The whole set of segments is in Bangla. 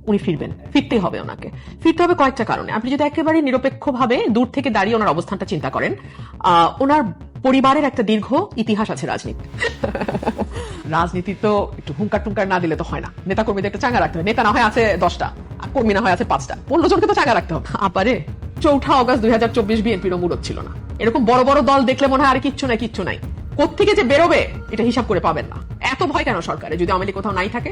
উনি ফিরতেই হবে ওনাকে। ফিরতে হবে কয়েকটা কারণে। আপনি যদি একেবারে নিরপেক্ষভাবে দূর থেকে দাঁড়িয়ে ওনার অবস্থানটা চিন্তা করেন, ওনার পরিবারের একটা দীর্ঘ ইতিহাস আছে রাজনীতি তো একটু হুঙ্কার টুঙ্কার না দিলে তো হয় না। নেতা কর্মীদের একটা চাঙ্গা রাখতে হবে। নেতা না হয় আছে 10টা, আর কর্মী না হয় আছে 5টা, 15 জনকে তো চাঙ্গা রাখতে হবে। আপারে 4 আগস্ট 2024 বিএনপির মুরত ছিল না। এরকম বড় বড় দল দেখলে মনে হয় আর কিচ্ছু নাই। কোত্থেকে যে বেরোবে এটা হিসাব করে পাবেন না। এত ভয় কেন সরকারে? যদি আওয়ামী লীগ কোথাও নাই থাকে,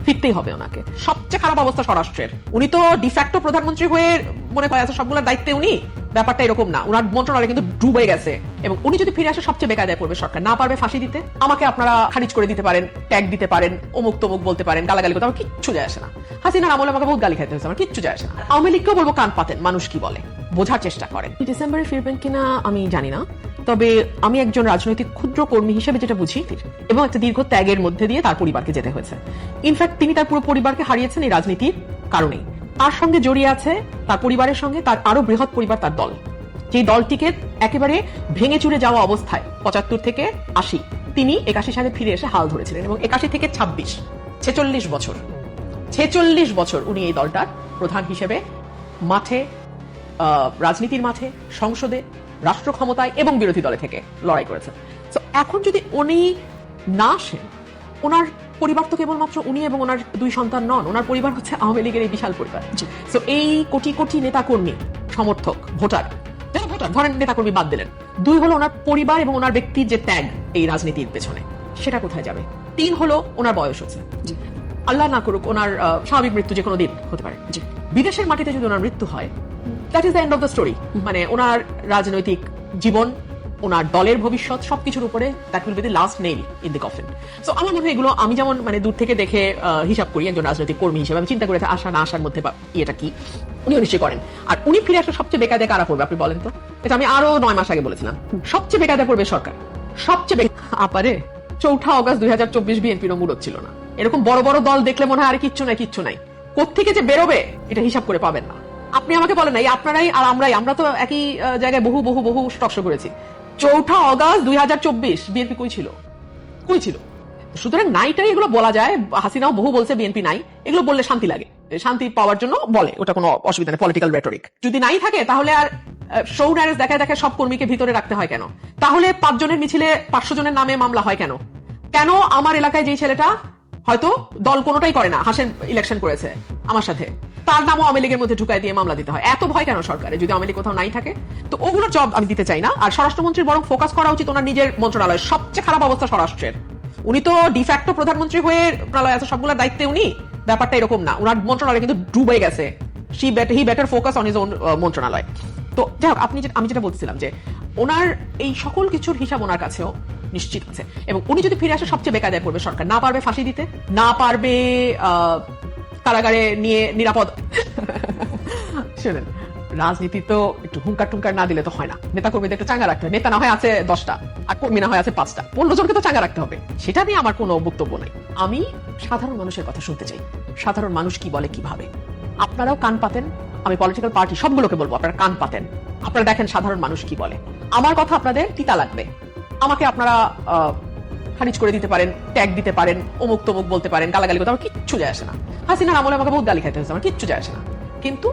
ফিরতেই হবে ওনাকে। সবচেয়ে খারাপ অবস্থা স্বরাষ্ট্রের। উনি তো ডিফ্যাক্টো প্রধানমন্ত্রী হয়ে মনে হয় আছে সবগুলোর দায়িত্বে উনি। ব্যাপারটা এরকম না। উনার মন্ত্রণালয় কিন্তু ডুবে গেছে, এবং উনি যদি ফিরে আসে সবচেয়ে বেকায়দায় পড়বে সরকার। না পারবে ফাঁসি দিতে, আমাকে আপনারা খারিজ করে দিতে পারেন, ট্যাগ দিতে পারেন, অমুক তমুক বলতে পারেন, গালাগালি করতে, আমার কিচ্ছু যায় আসে না। হাসিনার আমলে আমাকে বহুত গালি খাইতে হয়েছে, আমার কিচ্ছু যায় আসে না। আওয়ামী লীগকেও বলবো কান পাতেন, মানুষ কি বলে বোঝার চেষ্টা করেন। ডিসেম্বরে ফিরবেন কিনা আমি জানি না, তবে আমি একজন রাজনৈতিক ক্ষুদ্র কর্মী হিসেবে যেটা বুঝি, এবং একটা দীর্ঘ ত্যাগের মধ্যে দিয়ে তার পরিবারকে যেতে হয়েছে। ইনফ্যাক্ট তিনি তার পুরো পরিবারকে হারিয়েছেন এই রাজনীতির কারণেই। তার সঙ্গে জড়িয়ে আছে তার পরিবারের সঙ্গে তার আরো বৃহৎ পরিবার, তার দল, যে দলটিকে একেবারে ভেঙে চুরে যাওয়া অবস্থায় 75 থেকে 80 তিনি 81 সালে ফিরে এসে হাল ধরেছিলেন, এবং 81 থেকে 26 46 বছর উনি এই দলটার প্রধান হিসেবে মাঠে, রাজনীতির মাঠে, সংসদে, রাষ্ট্র ক্ষমতায় এবং বিরোধী দলে থেকে লড়াই করেছেন। তো এখন যদি উনি না আসেন, ওনার পরিবার তো কেবলমাত্র উনি এবং ওনার 2 সন্তান নন, ওনার পরিবার হচ্ছে আওয়ামী লীগের এই বিশাল পরিবার। তো এই কোটি কোটি নেতাকর্মী, সমর্থক, ভোটার, ধরেন নেতাকর্মী বাদ দিলেন, 2 হলো ওনার পরিবার এবং ওনার ব্যক্তির যে ত্যাগ এই রাজনীতির পেছনে, সেটা কোথায় যাবে? 3 হলো ওনার বয়স হচ্ছে, আল্লাহ না করুক ওনার স্বাভাবিক মৃত্যু যে কোনো দিন হতে পারে। বিদেশের মাটিতে যদি ওনার মৃত্যু হয়, that is the end of the story. মানে ওনার রাজনৈতিক জীবন, ওনার দলের ভবিষ্যৎ, সবকিছুর উপরে that will be the last nail in the coffin. So আমার মনে হয় এগুলো আমি যেমন মানে দূর থেকে দেখে হিসাব করি একজন রাজনৈতিক কর্মী হিসেবে, আমি চিন্তা করে আসা না আসার মধ্যে এটা কি উনিও নিশ্চয় করেন। আর উনি ফিরে আসলে সবচেয়ে বেকায়দায় কারা পড়বে আপনি বলেন তো? এটা আমি আরো 9 মাস আগে বলেছিলাম। সবচেয়ে বেকায়দায় পড়বে সরকার, সবচেয়ে আপারে 4 আগস্ট 2024 বিএনপির মুরত ছিল না। এরকম বড় বড় দল দেখলে মনে হয় আর কিচ্ছু নাই। কোত্থেকে যে বেরোবে এটা হিসাব করে পাবেন না। আপনি আমাকে বলেন না, আপনারাই আর আমরা তো একই জায়গায় বহু স্টকশ করেছি। 4 আগস্ট 2024 বিএনপি কই ছিল? সুতরাং নাইটাই এগুলো বলা যায়। হাসিনাও বহু বলছে বিএনপি নাই, এগুলো বললে শান্তি লাগে, শান্তি পাওয়ার জন্য বলে, ওটা কোনো অসুবিধা নেই, পলিটিক্যাল রেটরিক। যদি নাই থাকে তাহলে আর শো ন্যারেস দেখায় সব কর্মীকে ভিতরে রাখতে হয় কেন? তাহলে 5 জনের মিছিলে 500 জনের নামে মামলা হয় কেন? আমার এলাকায় যে ছেলেটা হয়তো দল কোনোটাই করে না, হাসেন ইলেকশন করেছে আমার সাথে, তার নামও আওয়ামী লীগের মধ্যে ঢুকাই দিয়ে মামলা দিতে হয়? এত ভয় কেন সরকারে যদি আওয়ামী লীগ কোথাও নাই থাকে? তো ওগুলোর জব আমি দিতে চাই না। আর স্বরাষ্ট্রমন্ত্রীর বরং ফোকাস করা উচিত ওনার নিজের মন্ত্রণালয়। সবচেয়ে খারাপ অবস্থা স্বরাষ্ট্রের। উনি তো ডিফ্যাক্টো প্রধানমন্ত্রী হয়ে মন্ত্রণালয় আছে, সবগুলোর দায়িত্বে উনি। ব্যাপারটা এরকম না। ওনার মন্ত্রণালয় কিন্তু ডুবে গেছে। He better focus on his own মন্ত্রণালয়। তো যাই হোক, আমি যেটা বলছিলাম যে ওনার এই সকল কিছুর হিসাব ওনার কাছেও নিশ্চিত আছে, এবং উনি যদি ফিরে আসে সবচেয়ে বেকায়দায় পড়বে সরকার। না পারবে ফাঁসি দিতে, না পারবে কারাগারে নিয়ে নিরাপদ। শুনেন, রাজনীতি তো একটু হুঙ্কার টুঙ্কার না দিলে তো হয় না। নেতা কর্মীদের একটা চাঙ্গা রাখতে হবে। নেতা না হয় আছে 10টা, আর কর্মী না হয় আছে 5টা, 15 জনকে তো চাঙ্গা রাখতে হবে। সেটা নিয়ে আমার কোনো বক্তব্য নাই। আমি সাধারণ মানুষের কথা শুনতে চাই, সাধারণ মানুষ কি বলে, কি ভাবে। আপনারাও কান পাতেন। আমি পলিটিক্যাল পার্টি সবগুলোকে বলবো আপনারা কান পাতেন, আপনারা দেখেন সাধারণ মানুষ কি বলে। আমার কথা আপনাদের তিতা লাগবে, আমাকে আপনারা খারিজ করে দিতে পারেন, ট্যাগ দিতে পারেন, অমুক তমুক বলতে পারেন, গালাগালি করতে, আমার কিচ্ছু যায় আসে না। হাসিনার আমলে আমাকে বহুত গালি খাইতে হয়েছে, আমার কিচ্ছু যায় আসে না। কিন্তু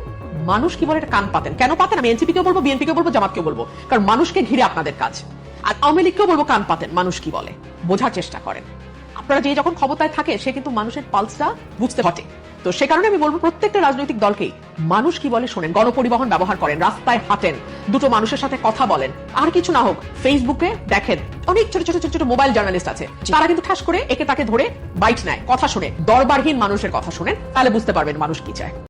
মানুষ কি বলে এটা কান পাতেন। কেন পাতেন? আমি এনসিপি কেও বলবো, বিএনপি কেও বলবো, জামাতকেও বলবো, কারণ মানুষকে ঘিরে আপনাদের কাজ। আর আওয়ামী লীগকেও বলবো কান পাতেন, মানুষ কি বলে বোঝার চেষ্টা করেন। আপনারা যে যখন ক্ষমতায় থাকে সে কিন্তু মানুষের পালসটা বুঝতে ঘটে। তো সে কারণে আমি বলবো প্রত্যেকটা রাজনৈতিক দলকেই মানুষ কি বলে শোনেন, গণপরিবহন ব্যবহার করেন, রাস্তায় হাঁটেন, দুটো মানুষের সাথে কথা বলেন। আর কিছু না হোক ফেসবুকে দেখেন অনেক ছোট মোবাইল জার্নালিস্ট আছে, তারা কিন্তু ঠাস করে একে তাকে ধরে বাইট নেয়, কথা শুনে, দরবারহীন মানুষের কথা শুনেন, তাহলে বুঝতে পারবেন মানুষ কি চায়।